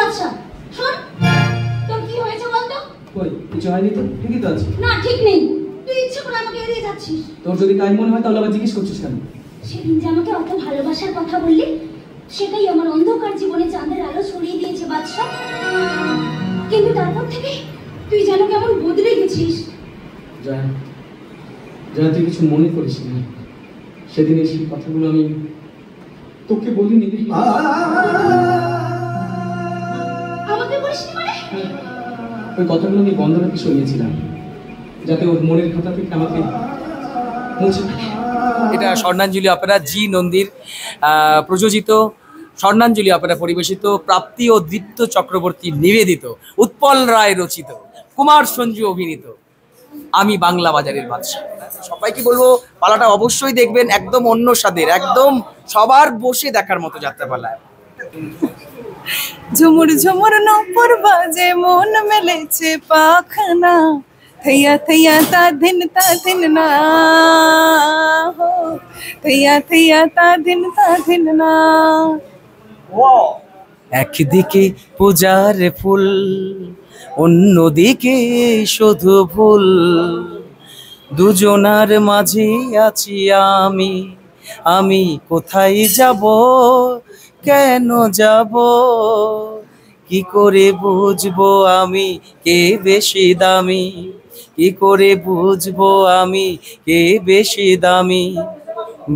বাচ্চা শোন, তোর কি হয়েছে বলতো? কই কিছু হয়নি তো, ঠিকই তো আছে। না ঠিক নেই, তুই ইচ্ছে করে আমাকে এড়িয়ে যাচ্ছিস। তোর যদি তাই মনে হয় তাহলে আবার জিজ্ঞেস করছিস কেন? সেদিন যে আমাকে অত ভালোবাসার কথা বললি, সেটাই আমার অন্ধকার জীবনে চাঁদের আলো ছড়িয়ে দিয়েছে বাদশা। কিন্তু তারপর থেকে তুই যেন কেমন বদলে গেছিস। জয়া, জয়া তুই কিছু মনে করিস না, সেদিন সেই কথাগুলো আমি তোকে বলিনি। আমাকে বলিসনি মানে? ওই কথাগুলো আমি বন্দনাকে শুনিয়েছিলাম, যাতে ওর মনের কথা থেকে আমাকে মুছে ফেলে। এটা স্বর্ণাঞ্জলি অপেরা, জি নন্দীর প্রযোজিত, স্বর্ণাঞ্জলি অপেরা পরিবেশিত, প্রাপ্তি ও দীপ্ত চক্রবর্তী নিবেদিত, উৎপল রায় রচিত, কুমার সঞ্জু অভিনীত আমি বাংলা বাজারের বাদশা। সবাইকে বলবো পালাটা অবশ্যই দেখবেন, একদম অন্য স্বাদের, একদম সবার বসে দেখার মতো যাত্রাপালা। ঝুমুর ঝুমুর নূপুর বাজে, মন মেলেছে পাখনা, থैया थैया ता दिन ना हो, थैया थैया ता दिन ना। একদিকে পূজার ফুল, অন্যদিকে শুধু ভুল, দুজনার মাঝে আছি আমি, আমি কোথায় যাব, কেন যাব, কি করে বুঝবো আমি কে বেশি দামি, কি করে বুঝবো আমি কে বেশি দামি,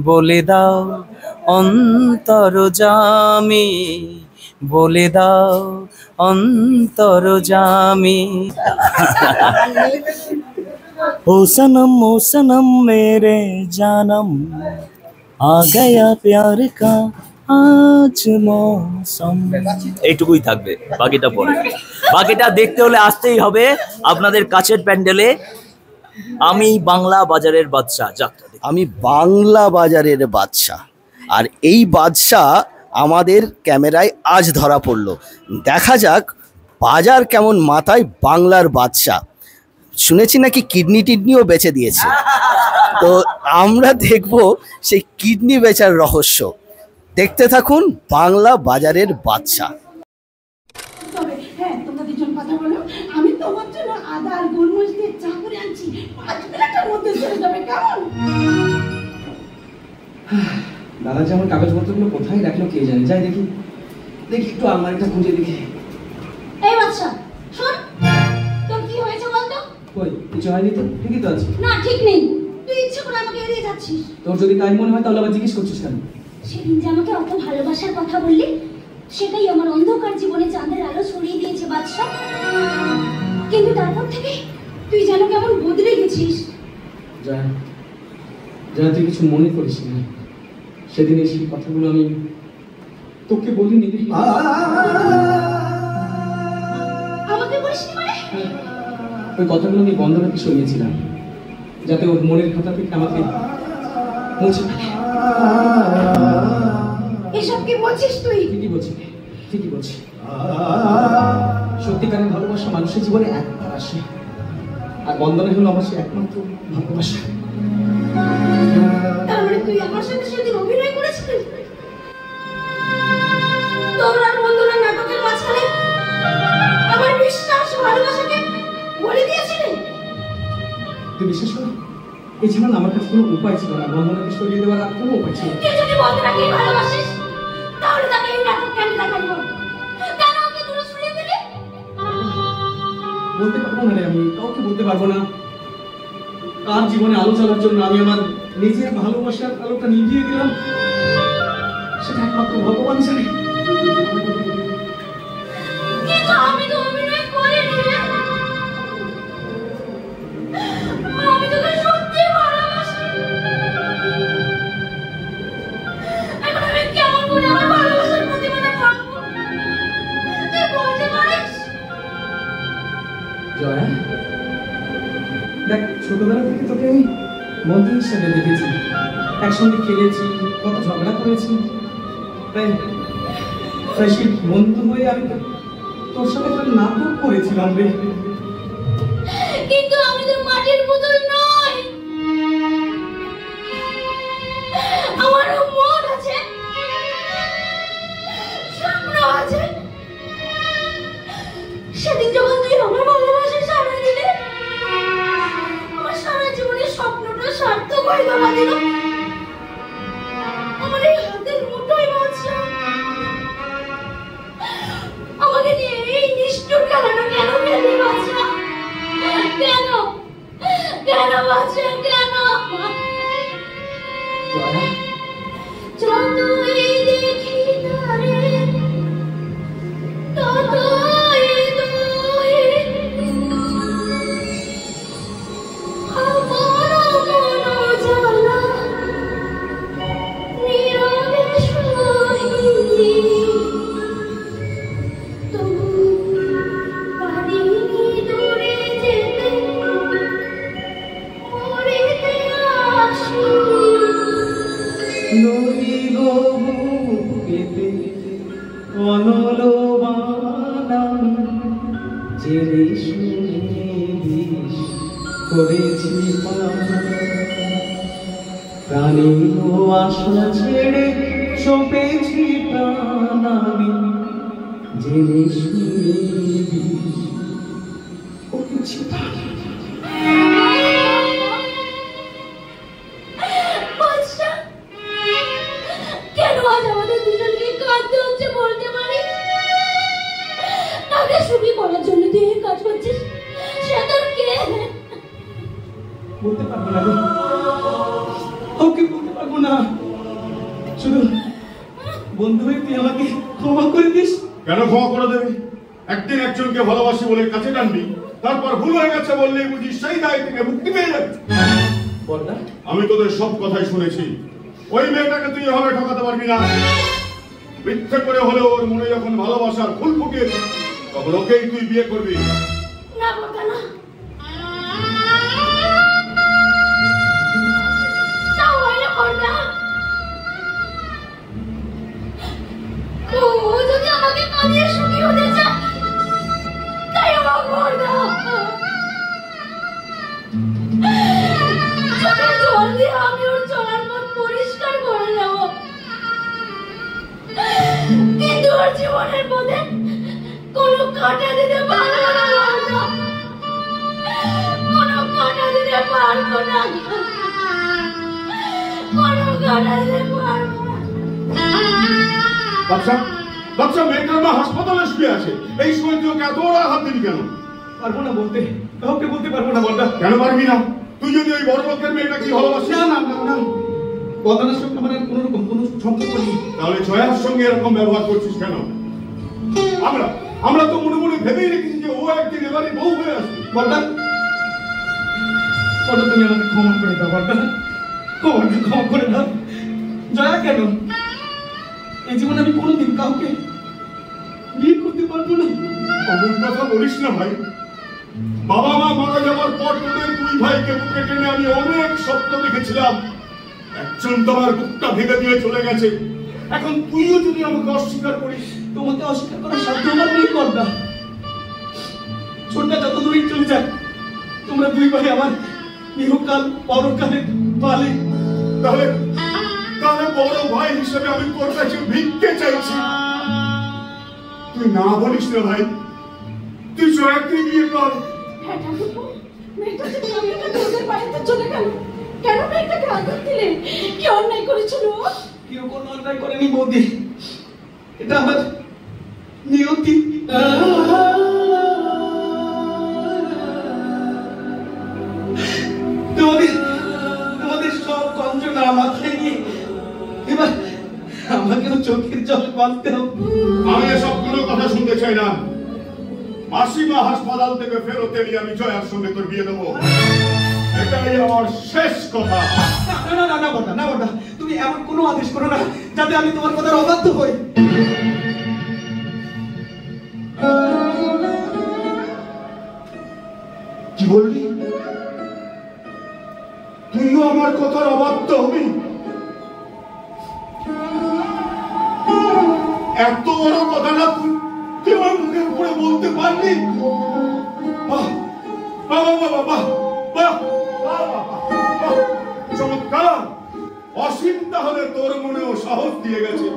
বলে দাও অন্তরজামি, বলে দাও অন্তরজামি। ओ सनम मेरे जानम, आ गया प्यार का আজ মৌসুম। এইটুকুই থাকবে, বাকিটা পরে। বাকিটা দেখতে হলে আসতেই হবে আপনাদের কাছের প্যান্ডেলে। আমি বাংলা বাজারের বাদশা যাত্রা। আমি বাংলা বাজারের বাদশা, আর এই বাদশা আমাদের ক্যামেরায় আজ ধরা পড়লো। দেখা যাক বাজার কেমন মাথায় বাংলার বাদশা। শুনেছি নাকি কিডনি টিডনিও বেচে দিয়েছে, তো আমরা দেখব সেই কিডনি বেচার রহস্য। দেখতে থাকুন বাংলা বাজারের বাদশা। হ্যাঁ, তোমরা দুজন কথা বলো, আমি তোমার জন্য আদা আর গোলমরিচ দিয়ে চা করে আনছি, 5 মিনিটের মধ্যে চলে যাবে, কেমন? দাদা যে আমার কাগজপত্রগুলো কোথায় রাখলো কে জানে, যাই দেখি দেখি একটু আলমারিটা খুঁজে দেখি। এই বাচ্চা শোন, তোর কি হয়েছে বলতো? কই কিছু হয়নি তো, ঠিকই তো আছে। না ঠিক নেই, তুই ইচ্ছে করে আমাকে এড়িয়ে যাচ্ছিস। তোর যদি তাই মনে হয় তাহলে আবার জিজ্ঞেস করছিস কেন? সেদিন যে আমাকে অত ভালোবাসার কথা বললি, সেটাই আমার অন্ধকার জীবনে চাঁদের আলো ছড়িয়ে দিয়েছে বাদশা। কিন্তু তারপর থেকে তুই যেন কেমন বদলে গেছিস। জয়া, জয়া তুই কিছু মনে করিস না, সেদিন সেই কথাগুলো আমি তোকে বলিনি। আমাকে বলিসনি মানে? ওই কথাগুলো আমি বন্দনাকে শুনিয়েছিলাম, যাতে ওর মনের কথা থেকে আমাকে মুছে ফেলে। এসব কি বলছিস তুই? ঠিকই বলছি, ঠিকই বলছি। সত্যিকারের ভালোবাসা মানুষের জীবনে একবার আসে, আর বন্দনা হলো আমার সে একমাত্র ভালোবাসা। তার মানে তুই আমার সাথে সেদিন অভিনয় করেছিলি? তোর আর বন্দনার নাটকের মাঝখানে আমার বিশ্বাস ভালোবাসাকে বলে দিয়েছিলি? তুই বিশ্বাস কর, এছাড়া আমার কাছে কোনো উপায় ছিল না, বন্দনাকে সরিয়ে দেওয়ার আর কোনো উপায় ছিল না। তুই যদি বন্দনাকে ভালোবাসিস, তাহলে তাকে এই নাটক কেন দেখালি? কেন ওকে দূরে সরিয়ে দিলি? বলতে পারবো না রে, আমি কাউকে বলতে পারবো না। তার জীবনে আলো জ্বালার জন্য আমি আমার নিজের ভালোবাসার আলোটা নিভিয়ে দিলাম, সেটা একমাত্র ভগবান জানে। কিন্তু আমি তো অভিনয় করিনি রে, আমি তোকে সত্যি ভালোবাসি। এখন আমি কেমন করে আমার ভালোবাসার প্রতিমাটা ভাঙবো, তুই বলতে পারিস? জয়া, দেখ ছোটবেলা থেকে তোকে আমি বন্ধু হিসেবে দেখেছি, একসঙ্গে খেলেছি, কত ঝগড়া করেছি, তাই সেই বন্ধু হয়ে আমি তোর সাথে একটা নাটক করেছিলাম রে। কিন্তু আমি তো মাটির পুতুল নই, আমারও মন আছে, স্বপ্ন আছে, সেদিন যখন তুই আমার ভালোবাসা সারা দিলে, আমার সারা জীবনের স্বপ্নটা সার্থক হয়ে গেল দিল। আমার এই হাতের মুঠোয় বাদশা, আমাকে নিয়ে এই নিষ্ঠুর খেলাটা কেন খেললি বাদশা? কেন কেন বাদশা কেন? যতই দেখি তারে ততই তুই আমার মন জ্বালা নীরবে সহি, তবু পারিনি দূরে যেতে, মরিতে আসি। নদী গো বুকেতে অনল বানাম, জেনে শুনে বিষ করেছি প্রাণী ও আশা ছেড়ে সপেছি প্রাণ আমি, জেনে শুনে বিষ করেছি প্রাণ। বাদশা, কেন আজ আমাদের দুজনকে কাঁদতে হচ্ছে বলতে পারিস? তাকে সুখী করার জন্য তুই এই কাজ করছিস, সে তোর কে? বলতে পারবো না রে, ওকে বলতে পারবো না। শুধু বন্ধু হয়ে তুই আমাকে ক্ষমা করে দিস। কেন ক্ষমা করে দেবে? একদিন একজনকে ভালোবাসি বলে কাছে টানবি, তারপর ভুল হয়ে গেছে বললেই বুঝি সেই দায় থেকে মুক্তি পেয়ে যাবে। বড়দা, আমি তোদের সব কথাই শুনেছি। ওই মেয়েটাকে তুই এভাবে ঠকাতে পারবি না। মিথ্যে করে হলেও ওর মনে যখন ভালোবাসার ফুল ফুটিয়েছে, তখন ওকেই তুই বিয়ে করবি। না বাবা না, তা হয় না বড়দা। ও যদি আমাকে কাঁদিয়ে সুখী হতে চায়, তাই আমার বড়দা চোখের জল দিয়ে আমি ওর চলার পথ পরিষ্কার করে দেব, কিন্তু ওর জীবনের পথে কোনো কাঁটা দিতে পারবো না বড়দা, কোনো কাঁটা দিতে পারবো না, কোনো কাঁটা দিতে পারবো না। বাচ্চা বাচ্চা মেয়েটার মা হাসপাতালে শুয়ে আছে, এই সময় তুই ওকে এত বড় হাত দিবি কেন? পারবো না বলতে, কাউকে বলতে পারবো না বড়দা। কেন পারবি না? তুই যদি ওই বড় লোকের মেয়েটাকে ভালোবাসিস, না না না না, বদনার সঙ্গে আমার কোনো রকম কোনো সম্পর্ক নেই। তাহলে জয়ার সঙ্গে এরকম ব্যবহার করছিস কেন? আমরা তো মনে মনে ভেবেই রেখেছি যে ও একদিন এবারে বউ হয়ে আসবে। বড়দা, বড়দা তুমি আমাকে ক্ষমা করে দাও বড়দা, ক্ষমা করে দাও। জয়া কেন, এই জীবনে আমি কোনোদিন কাউকে বিয়ে করতে পারবো না। অমন কথা বলিস না ভাই। বাবা মা মারা যাওয়ার পর তোদের দুই ভাইকে বুকে টেনে আমি অনেক স্বপ্ন দেখেছিলাম। একজন তোমার বুকটা ভেঙে দিয়ে চলে গেছে, এখন তুইও যদি আমাকে অস্বীকার করিস। তোমাকে অস্বীকার করার সাধ্য আমার নেই বড়দা। ছোটটা যত দূরে চলে যাক, তোমরা দুই ভাই আমার ইহকাল পরকালে পালে। তাহলে তাহলে বড় ভাই হিসেবে আমি তোর কাছে ভিক্ষে চাইছি। তুই না বলিস না ভাই, তুই জয়াকে বিয়ে কর। হ্যাঁ ঠাকুরপো, মেয়েটা যে কামিয়াটা তোদের বাড়িতে চলে গেল, কেন মেয়েটাকে আঘাত দিলে? কি অন্যায় করেছিল? কেউ কোনো অন্যায় করেনি বৌদি, এটা আমার নিয়তি। তোমাদের সব কঞ্চনা মাথায় নিয়ে এবার আমাকেও চোখের জল বাঁধতে হবে। আমি এসব কোনো কথা শুনতে চাই না। মাসিমা হাসপাতাল থেকে ফেরত এলে আমি জয়ার সঙ্গে তোর বিয়ে দেবো, এটাই আমার শেষ কথা। না না না না বড়দা, না বড়দা, তুমি এমন কোনো আদেশ করো না যাতে আমি তোমার কথার অবাধ্য হই। কি বললি? তুইও আমার কথার অবাধ্য হবি? এত বড় কথা না তুই আমার মুখের উপরে বলতে পারলি? বাহ বাহ বাহ বাহ বাহ বাহ, চমৎকার। অসীম তাহলে তোর মনেও সাহস দিয়ে গেছে।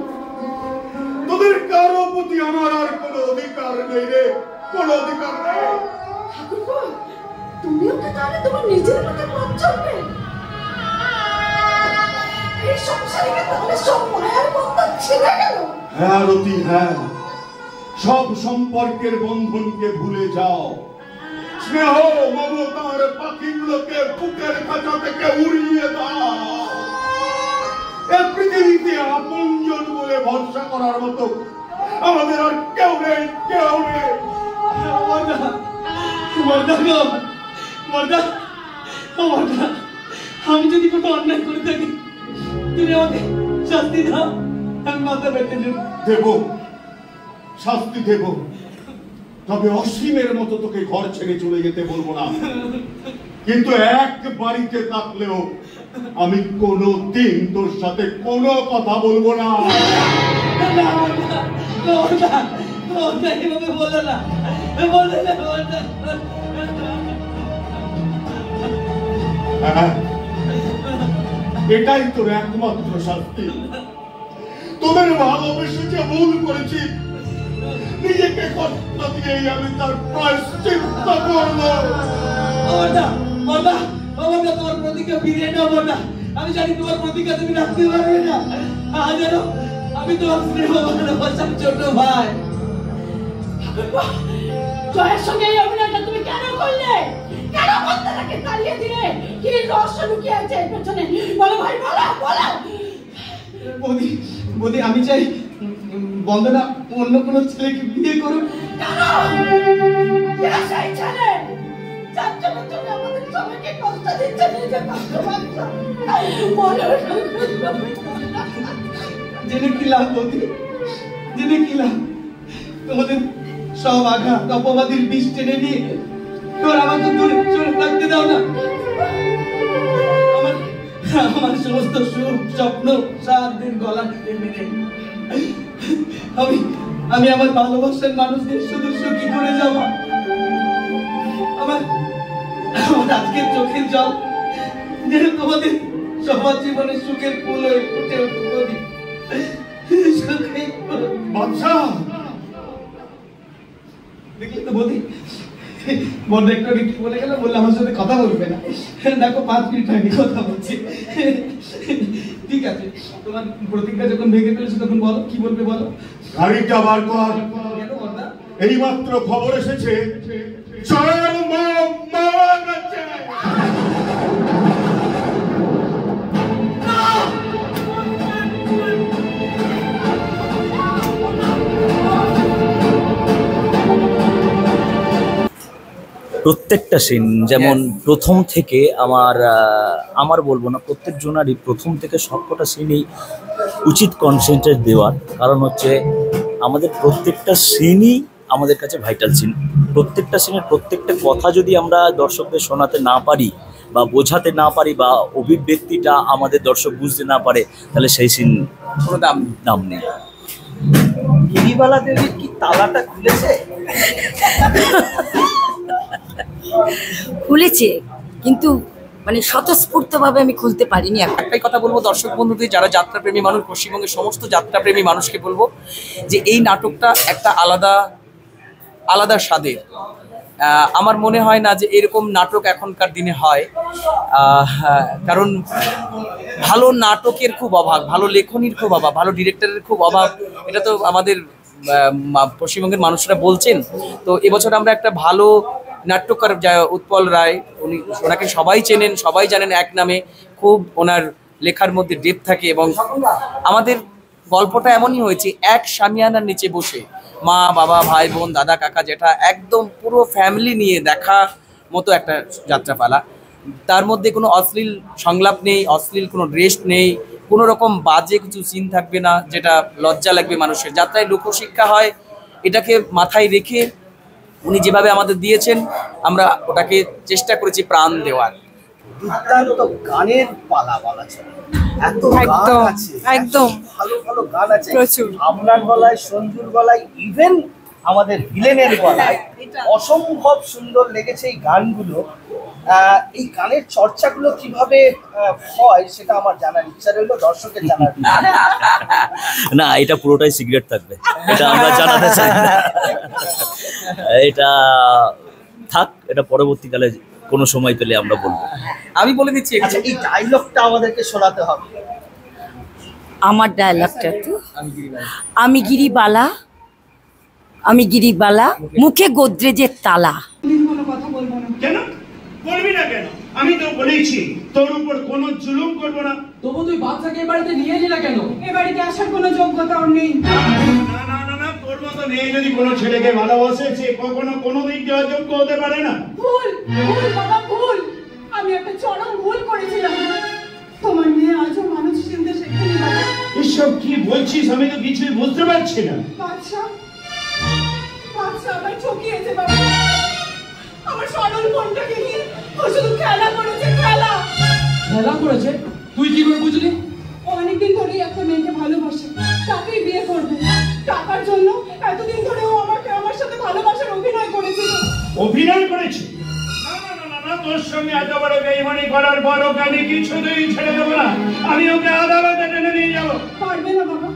তোদের কারো প্রতি আমার আর কোনো অধিকার নেই রে। কোনো অধিকার নেই। ঠাকুরপো, তুমিও তো তাহলে তোমার নিজের মতো পথ চলবে? এই সংসারে তাহলে সব মায়ার বন্ধন ছিঁড়ে গেল? হ্যাঁ রতি, হ্যাঁ, সব সম্পর্কের বন্ধনকে ভুলে যাও। স্নেহ মমতার পাখিগুলোকে বুকের খাঁচা থেকে উড়িয়ে দাও। এই পৃথিবীতে আপনজন বলে ভরসা করার মতো আমাদের আর কেউ নেই, কেউ নেই। আমি যদি কোনো অন্যায় করে থাকি, তুমি আমাকে শাস্তি দাও, আমি মাথা পেতে দেব, শাস্তি দেব, তবে অসীমের মতো তোকে ঘর ছেড়ে চলে যেতে বলবো না। কিন্তু এক বাড়িতে থাকলেও আমি কোনোদিন তোর সাথে কোনো কথা বলবো না। এটাই তোর একমাত্র শাস্তি। তোদের ভালোবেসে যে ভুল করেছি, নিজেকে কষ্ট দিয়েই আমি তার প্রায়শ্চিত্ত করবো। তোমার প্রতিজ্ঞা ফিরিয়ে নাও বর্দা। আমি জানি তোমার প্রতিজ্ঞা তুমি রাখতে পারবে না। জানো, আমি তোমার স্নেহ ভালোবাসার ছোট ভাই। জয়ের সঙ্গে এই অভিনয়টা তুমি কেন করলে? কেন বন্ধনাকে তাড়িয়ে দিলে? কি রহস্য লুকিয়ে আছে এর পেছনে? বলো ভাই, বলো বলো। বৌদি, বৌদি, আমি চাই বন্দনা অন্য কোনো ছেলেকে বিয়ে করুক। কেন সেই ছেলে যার জন্য তুমি আমাদের সবাইকে কষ্ট দিচ্ছ, নিজে কষ্ট পাচ্ছ? জেনে কি লাভ বৌদি, জেনে কি লাভ? তোমাদের সব আঘাত অপবাদের বিষ টেনে নিয়ে তোর আমাকে দূরে চলে থাকতে দাও না। আমার সমস্ত সুখ স্বপ্ন সারাদিন গলা টিপে মেরে আমি আমার ভালোবাসার মানুষদের শুধু সুখী করে যাব। আমার আজকের চোখের জল যেন তোমাদের সবার জীবনে সুখের ফুল হয়ে ফুটে উঠবে। দেখলি তো বৌদি, বন্ধু একটু আগে কি বলে গেল, বললে আমার সাথে কথা বলবে না। দেখো 5 মিনিট আগে কথা বলছি। ঠিক আছে, তোমার প্রতিজ্ঞা যখন ভেঙে ফেলেছো তখন বলো, কি বলবে বলো। গাড়িটা বার কর। এইমাত্র খবর এসেছে জয়ের মা মারা গেছে। প্রত্যেকটা সিন যেমন প্রথম থেকে আমার বলবো না, প্রত্যেক জনারই প্রথম থেকে সবকটা সিনই উচিত কনসেন্ট্রেট দেওয়ার কারণ হচ্ছে আমাদের প্রত্যেকটা সিনই আমাদের কাছে ভাইটাল সিন। প্রত্যেকটা সিনের প্রত্যেকটা কথা যদি আমরা দর্শকদের শোনাতে না পারি বা বোঝাতে না পারি বা অভিব্যক্তিটা আমাদের দর্শক বুঝতে না পারে, তাহলে সেই সিন কোনো দাম নেই। গিরিবালা দেবীর কি তালাটা খুলেছে? খুলেছে, কিন্তু মানে স্বতঃস্ফূর্তভাবে আমি খুলতে পারিনি। একটাই কথা বলবো দর্শক বন্ধুদের, যারা যাত্রাপ্রেমী মানুষ, পশ্চিমবঙ্গের সমস্ত যাত্রাপ্রেমী মানুষকে বলবো যে এই নাটকটা একটা আলাদা স্বাদের। আমার মনে হয় না যে এরকম নাটক এখনকার দিনে হয়, কারণ ভালো নাটকের খুব অভাব, ভালো লেখনীর খুব অভাব, ভালো ডিরেক্টরের খুব অভাব। এটা তো আমাদের পশ্চিমবঙ্গের মানুষরা বলছেন। তো এবছর আমরা একটা ভালো নাট্যকার উৎপল রায়, ওনাকে সবাই চেনেন, সবাই জানেন এক নামে। খুব ওনার লেখার মধ্যে ডেপথ থাকে এবং আমাদের গল্পটা এমনই হয়েছে, এক শামিয়ানার নিচে বসে মা বাবা ভাই বোন দাদা কাকা জেঠা একদম পুরো ফ্যামিলি নিয়ে দেখা মতো একটা যাত্রাপালা। তার মধ্যে কোনো অশ্লীল সংলাপ নেই, অশ্লীল কোনো ড্রেস নেই, কোনো রকম বাজে কিছু সিন থাকবে না যেটা লজ্জা লাগবে মানুষের। যাত্রায় লোকশিক্ষা হয়, এটাকে মাথায় রেখে উনি যেভাবে আমাদের দিয়েছেন আমরা ওটাকে চেষ্টা করেছি প্রাণ দেওয়ার। দুর্দান্ত গানের পালা বলা চলে, এত গান আছে, একদম ভালো ভালো গান আছে প্রচুর। আপনার গলায়, সঞ্জুর গলায়, ইভেন আমাদের ভিলেনের গলায় অসম্ভব সুন্দর লেগেছে এই গানগুলো। এই গানের চর্চাগুলো কিভাবে হয় সেটা আমার জানার ইচ্ছা রইল, দর্শকের জানার। না, এটা পুরোটাই সিক্রেট থাকবে, এটা আমরা জানাতে চাই না। এটা থাক, এটা পরবর্তীকালে কোনো সময় পেলে আমরা বলবো। আমি বলে দিচ্ছি, আচ্ছা, এই ডায়লগটা আমাদেরকে শোনাতে হবে। আমার ডায়লগটা তো, আমি গিরিবালা মুখে গোদরেজের তালা। কেন বলবি না কেন? আমি তো বলেছি তোর উপর কোনো জুলুম করবো না। তবু তুই বাচ্চাকে এ বাড়িতে নিয়ে এলি না কেন? এ বাড়িতে আসার কোনো যোগ্যতা ওর নেই। না না না না, তোর মতো মেয়ে যদি কোনো ছেলেকে ভালোবাসে সে কখনো কোনো দিক দিয়ে অযোগ্য হতে পারে না। ভুল ভুল বাবা, ভুল। আমি একটা চরম ভুল করেছিলাম। তোমার মেয়ে আজও মানুষ চিনতে শেখেনি বাবা। এসব কি বলছিস? আমি তো কিছুই বুঝতে পারছি না। বাদশা আমার ঠকিয়েছে বাবা। আমার সরল মনটাকে নিয়ে ও শুধু খেলা করেছে, খেলা। খেলা করেছে? তুই কি করে বুঝলি? ও অনেকদিন ধরেই একটা মেয়েকে ভালোবাসে, তাকেই বিয়ে করবে। টাকার জন্য এতদিন ধরে ও আমার সাথে ভালোবাসার অভিনয় করেছিল। অভিনয় করেছে? না না না না, তোর সঙ্গে এত বড় বেইমানি করার পর ওকে আমি কিছুতেই ছেড়ে দেবো না। আমি ওকে আদালতে টেনে নিয়ে যাবো। পারবে না বাবা।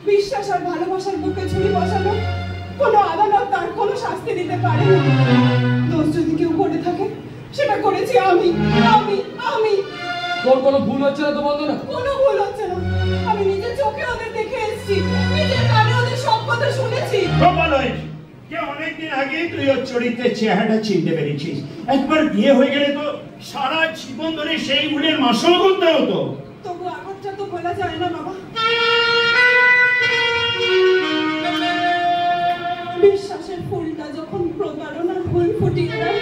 বিশ্বাস আর ভালোবাসার বুকে ছুরি বসানো কোনো আদালত তার কোনো শাস্তি দিতে পারে না। দোষ যদি কেউ করে থাকে সেটা করেছি আমি। তোর কোনো ভুল হচ্ছে না তো বন্দনা? কোনো ভুল হচ্ছে না। আমি নিজের চোখে ওদের দেখে এসেছি, নিজের কানে ওদের সব কথা শুনেছি। অনেকদিন আগে তুই ওর চরিত্রের চেহারাটা চিনতে পেরেছিস। একবার বিয়ে হয়ে গেলে তো সারা জীবন ধরে সেই ভুলের মাসল করতে হতো। তবু আঘাতটা তো বলা যায় না বাবা। বিশ্বাসের ফুলটা যখন প্রতারণার ফুল ফুটিয়ে দেয়,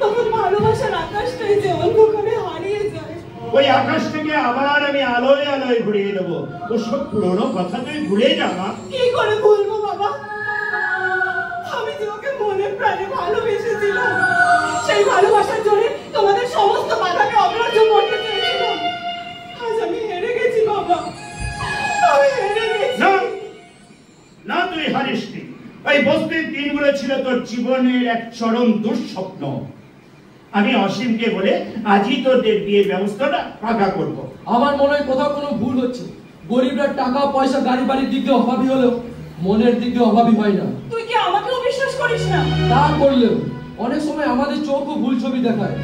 তখন ভালোবাসার আকাশটাই যে অন্ধকারে হারিয়ে যায়। ওই আকাশটাকে আবার আমি আলোয় আলোয় ঘুরিয়ে দেবো। ওসব পুরোনো কথা তুই ভুলে যা মা। কি করে ভুলবো বাবা? আমি যে ওকে মনে প্রাণে ভালোবেসেছিলাম, সেই ভালোবাসার জন্য তোমাদের সমস্ত বাধাকে অগ্রাহ্য করতে চেয়েছিলাম। আজ আমি হেরে গেছি বাবা, আমি হেরে গেছি। না, তুই হারিসনি। ওই বস্তির দিনগুলো ছিল তোর জীবনের এক চরম দুঃস্বপ্ন। আমি অসীমকে বলে আজই তোদের বিয়ের ব্যবস্থাটা পাকা করবো। আমার মনে হয় কোথাও কোনো ভুল হচ্ছে। গরিবরা টাকা পয়সা গাড়ি বাড়ির দিক দিয়ে অভাবী হলেও মনের দিক দিয়ে অভাবী হয় না। তুই কি আমাকেও বিশ্বাস করিস না? তা করলেও অনেক সময় আমাদের চোখও ভুল ছবি দেখায়।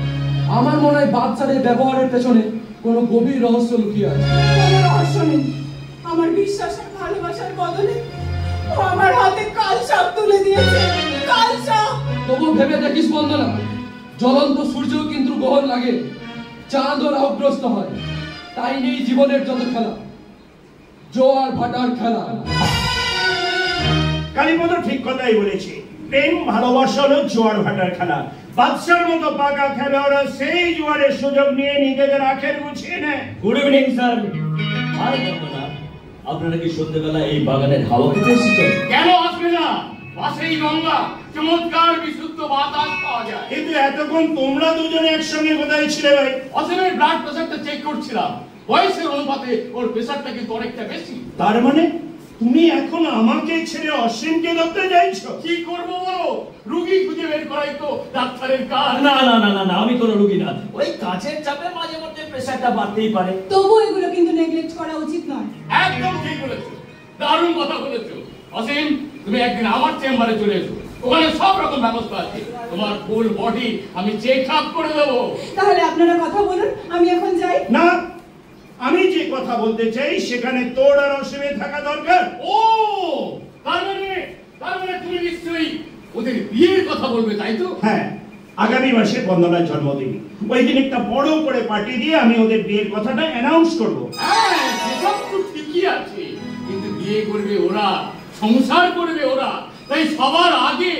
আমার মনে হয় বাচ্চাদের ব্যবহারের পেছনে কোনো গভীর রহস্য লুকিয়ে আছে। কোনো রহস্য নেই। আমার বিশ্বাস আর ভালোবাসার বদলে ও আমার হাতে কাল সাপ তুলে দিয়েছে, কাল সাপ। তবু ভেবে দেখিস বন্দনা, জ্বলন্ত সূর্যও কিন্তু গ্রহণ লাগে, চাঁদও রাহুগ্রস্ত হয়। তাই নেই জীবনের যত খেলা, জোয়ার ভাটার খেলা। কালীপদ ঠিক কথাই বলেছে। প্রেম ভালোবাসা হলো জোয়ার ভাটার খেলা। বাদশার মতো পাকা খেলোয়াড়রা সেই জোয়ারের সুযোগ নিয়ে নিজেদের আখের গুছিয়ে নেয়। Good evening sir. আর বন্দনা, আপনারা কি সন্ধ্যেবেলা এই বাগানের হাওয়া খেতে এসেছেন? কেন আসবে না? পাশেই গঙ্গা, চমৎকার বিশুদ্ধ বাতাস পাওয়া যায়। কিন্তু এতক্ষণ তোমরা দুজনে একসঙ্গে কোথায় ছিলে ভাই? অসীমের ব্লাড প্রেসারটা চেক করছিলাম। বয়সের অনুপাতে ওর প্রেসারটা কিন্তু অনেকটা বেশি। তার মানে তুমি এখন আমাকে ছেড়ে অসীমকে ধরতে চাইছো? কি করবো বলো? রুগী খুঁজে বের করাই তো ডাক্তারের কাজ। না না না না না, আমি কোনো রোগী না। ওই কাজের চাপে মাঝে মধ্যে প্রেসারটা বাড়তেই পারে। তবু এগুলো কিন্তু নেগলেক্ট করা উচিত নয়। একদম ঠিক বলেছো, দারুণ কথা বলেছো। অসীম, তুমি একদিন আমার চেম্বারে চলে এসো, ওখানে সব রকম ব্যবস্থা আছে। তোমার ফুল বডি আমি চেক আপ করে দেবো। তাহলে আপনারা কথা বলুন, আমি এখন যাই। না, আমি যে কথা বলতে চাই সেখানে তোর আর অসীমে থাকা দরকার। ও, তার মানে তুমি নিশ্চয়ই ওদের বিয়ের কথা বলবে, তাই তো? হ্যাঁ, আগামী মাসে বন্দনার জন্মদিন। ওই দিন একটা বড় করে পার্টি দিয়ে আমি ওদের বিয়ের কথাটা অ্যানাউন্স করব। হ্যাঁ, সেসব তো ঠিকই আছে, কিন্তু বিয়ে করবে ওরা, সংসার করবে ওরা। তাই সবার আগে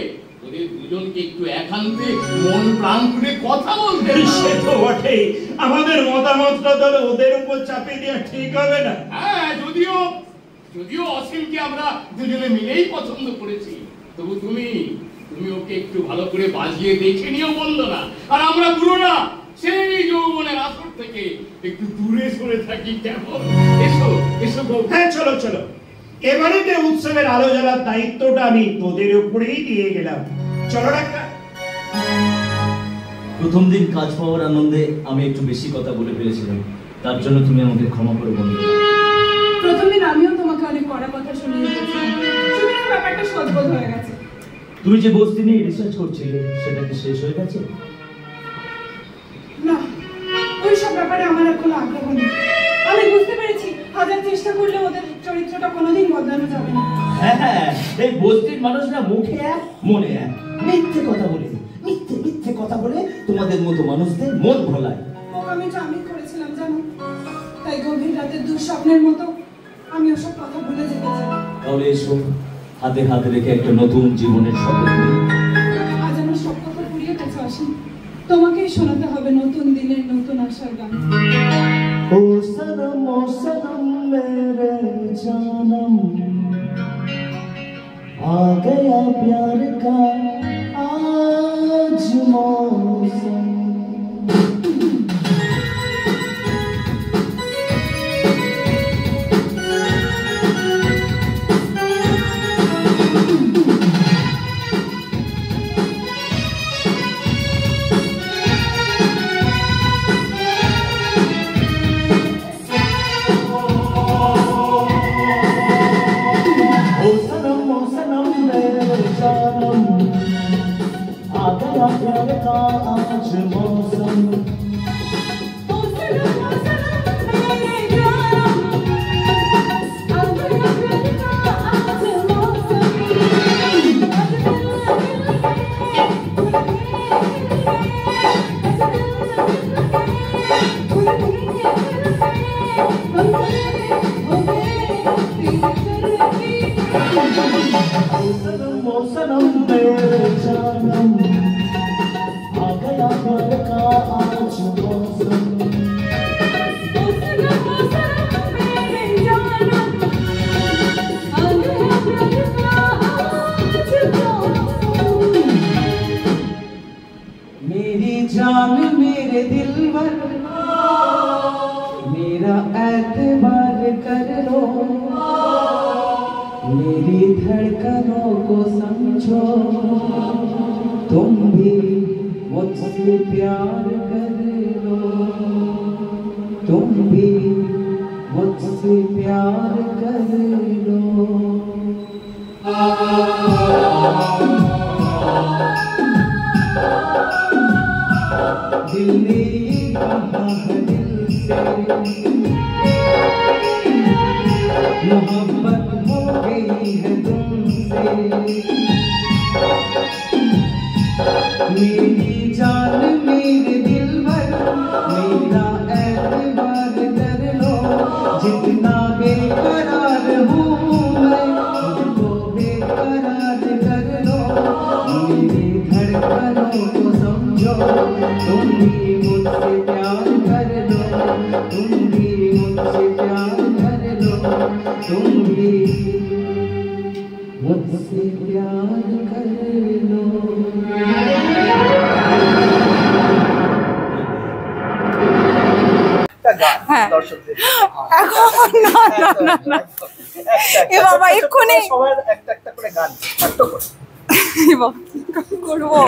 ওদের দুজনকে একটু একান্তে মন প্রাণ খুলে কথা বলতে। সে তো বটেই, আমাদের মতামতটা তাহলে ওদের উপর চাপিয়ে দেওয়া ঠিক হবে না। হ্যাঁ, যদিও অসীমকে আমরা দুজনে মিলেই পছন্দ করেছি, তবু তুমি ওকে একটু ভালো করে বাজিয়ে দেখে নিও বন্দনা। আর আমরা বুড়োরা সেই যৌবনের আসর থেকে একটু দূরে সরে থাকি, কেমন? এসো এসো। হ্যাঁ, চলো চলো। এবারেতে উৎসবের আলো জ্বালার দায়িত্বটা আমি তোদের উপরেই দিয়ে গেলাম। চলো ডাক্তার। প্রথম দিন কাজ পাওয়ার আনন্দে আমি একটু বেশি কথা বলে ফেলেছিলাম, তার জন্য তুমি আমাকে ক্ষমা করে বলবে। প্রথম দিন আমিও তোমাকে অনেক কড়া কথা শুনিয়ে দিয়েছিলাম, সুতরাং ব্যাপারটা সদবোধ হয়ে গেছে। তুমি যে বস্তি নিয়ে রিসার্চ করছিলে সেটা কি শেষ হয়ে গেছে? না, ওই সব ব্যাপারে আমার আর কোনো আগ্রহ নেই। আমি বুঝতে পেরেছি হাজার চেষ্টা করলে ওদের চরিত্রটা কোনোদিন বদলানো যাবে না। হ্যাঁ, এই বস্তির মানুষরা মুখে এক মনে এক, মিথ্যে কথা বলে মিথ্যে কথা বলে তোমাদের মতো মানুষদের মন ভোলায়। আমি জামিন করেছিলাম জানো, তাই গভীর রাতের দুঃস্বপ্নের মতো আমি ওসব কথা ভুলে যেতে চাই। তাহলে এসো হাতে হাতে রেখে একটা নতুন জীবনের শপথ নিই। আজ আমার সব কথা পুড়িয়ে গেছে অসীম, তোমাকেই শোনাতে হবে নতুন দিনের নতুন আশার গান। ओ सनम मेरे जानम, आ गया प्यार का आज मौसम। प्यार का आज मौसम, सनम मेरे जानम, आ गया प्यार का आज मौसम। मेरी जान मेरे दिलबर, मेरा एतबार कर लो, मेरी धड़कनों को समझो, तुम भी मुझसे प्यार कर लो, तुम भी मुझसे प्यार कर लो। दिल ने कहा है दिल से, मोहब्बत हो गई है तुमसे, मेरी जान मेरे दिलबर, मेरा एतबार कर लो, जितना बेकरार हूँ मैं मुझको बेकरार कर लो, मेरी धड़कनों को समझो, तुम भी मुझसे प्यार कर लो, तुम भी मुझसे प्यार कर लो, तुम भी मुझसे प्यार कर लो। হ্যাঁ, এখন না এ বাবা এক্ষুনি সবার একটা একটা করে গান ছোট্ট করে এ বাবা কি করবো?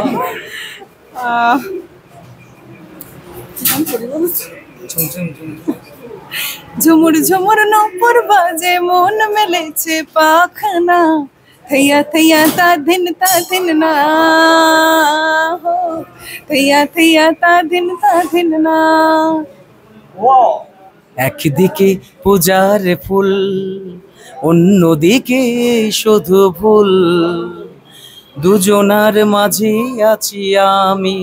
ঝুমুর ঝুমুর নূপুর বাজে মন মেলেছে পাখনা, থैया थैया ता दिन ना हो, थैया थैया ता दिन ना। একদিকে পূজার ফুল, অন্যদিকে শুধু ভুল, দুজনার মাঝে আছি আমি,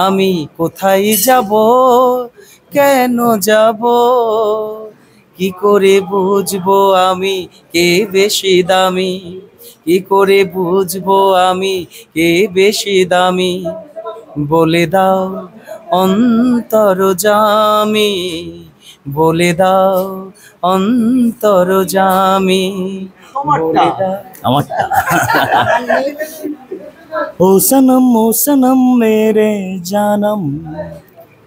আমি কোথায় যাব, কেন যাব, কি করে বুঝবো আমি কে বেশি দামি, কি করে বুঝবো আমি কে বেশি দামি, বলে দাও অন্তরজামি, বলে দাও অন্তরজামি, বলে দাও। আমারটা ओ सनम मेरे जानम,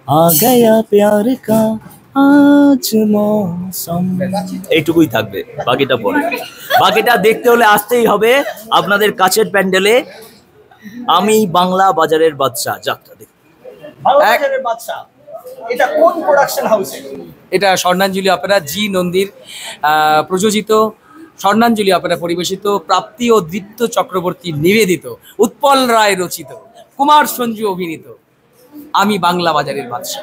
आ गया प्यार का आज मौसम। এইটুকুই থাকবে, বাকিটা পরে। বাকিটা দেখতে হলে আসতেই হবে আপনাদের কাছের প্যান্ডেলে আমি বাংলা বাজারের বাদশা যাত্রা দেখতে। বাংলাবাজারের বাদশা, এটা কোন প্রোডাকশন হাউসে? এটা স্বর্ণাঞ্জলি অপেরা, জি নন্দীর প্রযোজিত, স্বর্ণাঞ্জলি অপেরা পরিবেশিত, প্রাপ্তি ও দীপ্ত চক্রবর্তী নিবেদিত, উৎপল রায় রচিত, কুমার সঞ্জু অভিনীত আমি বাংলা বাজারের বাদশা।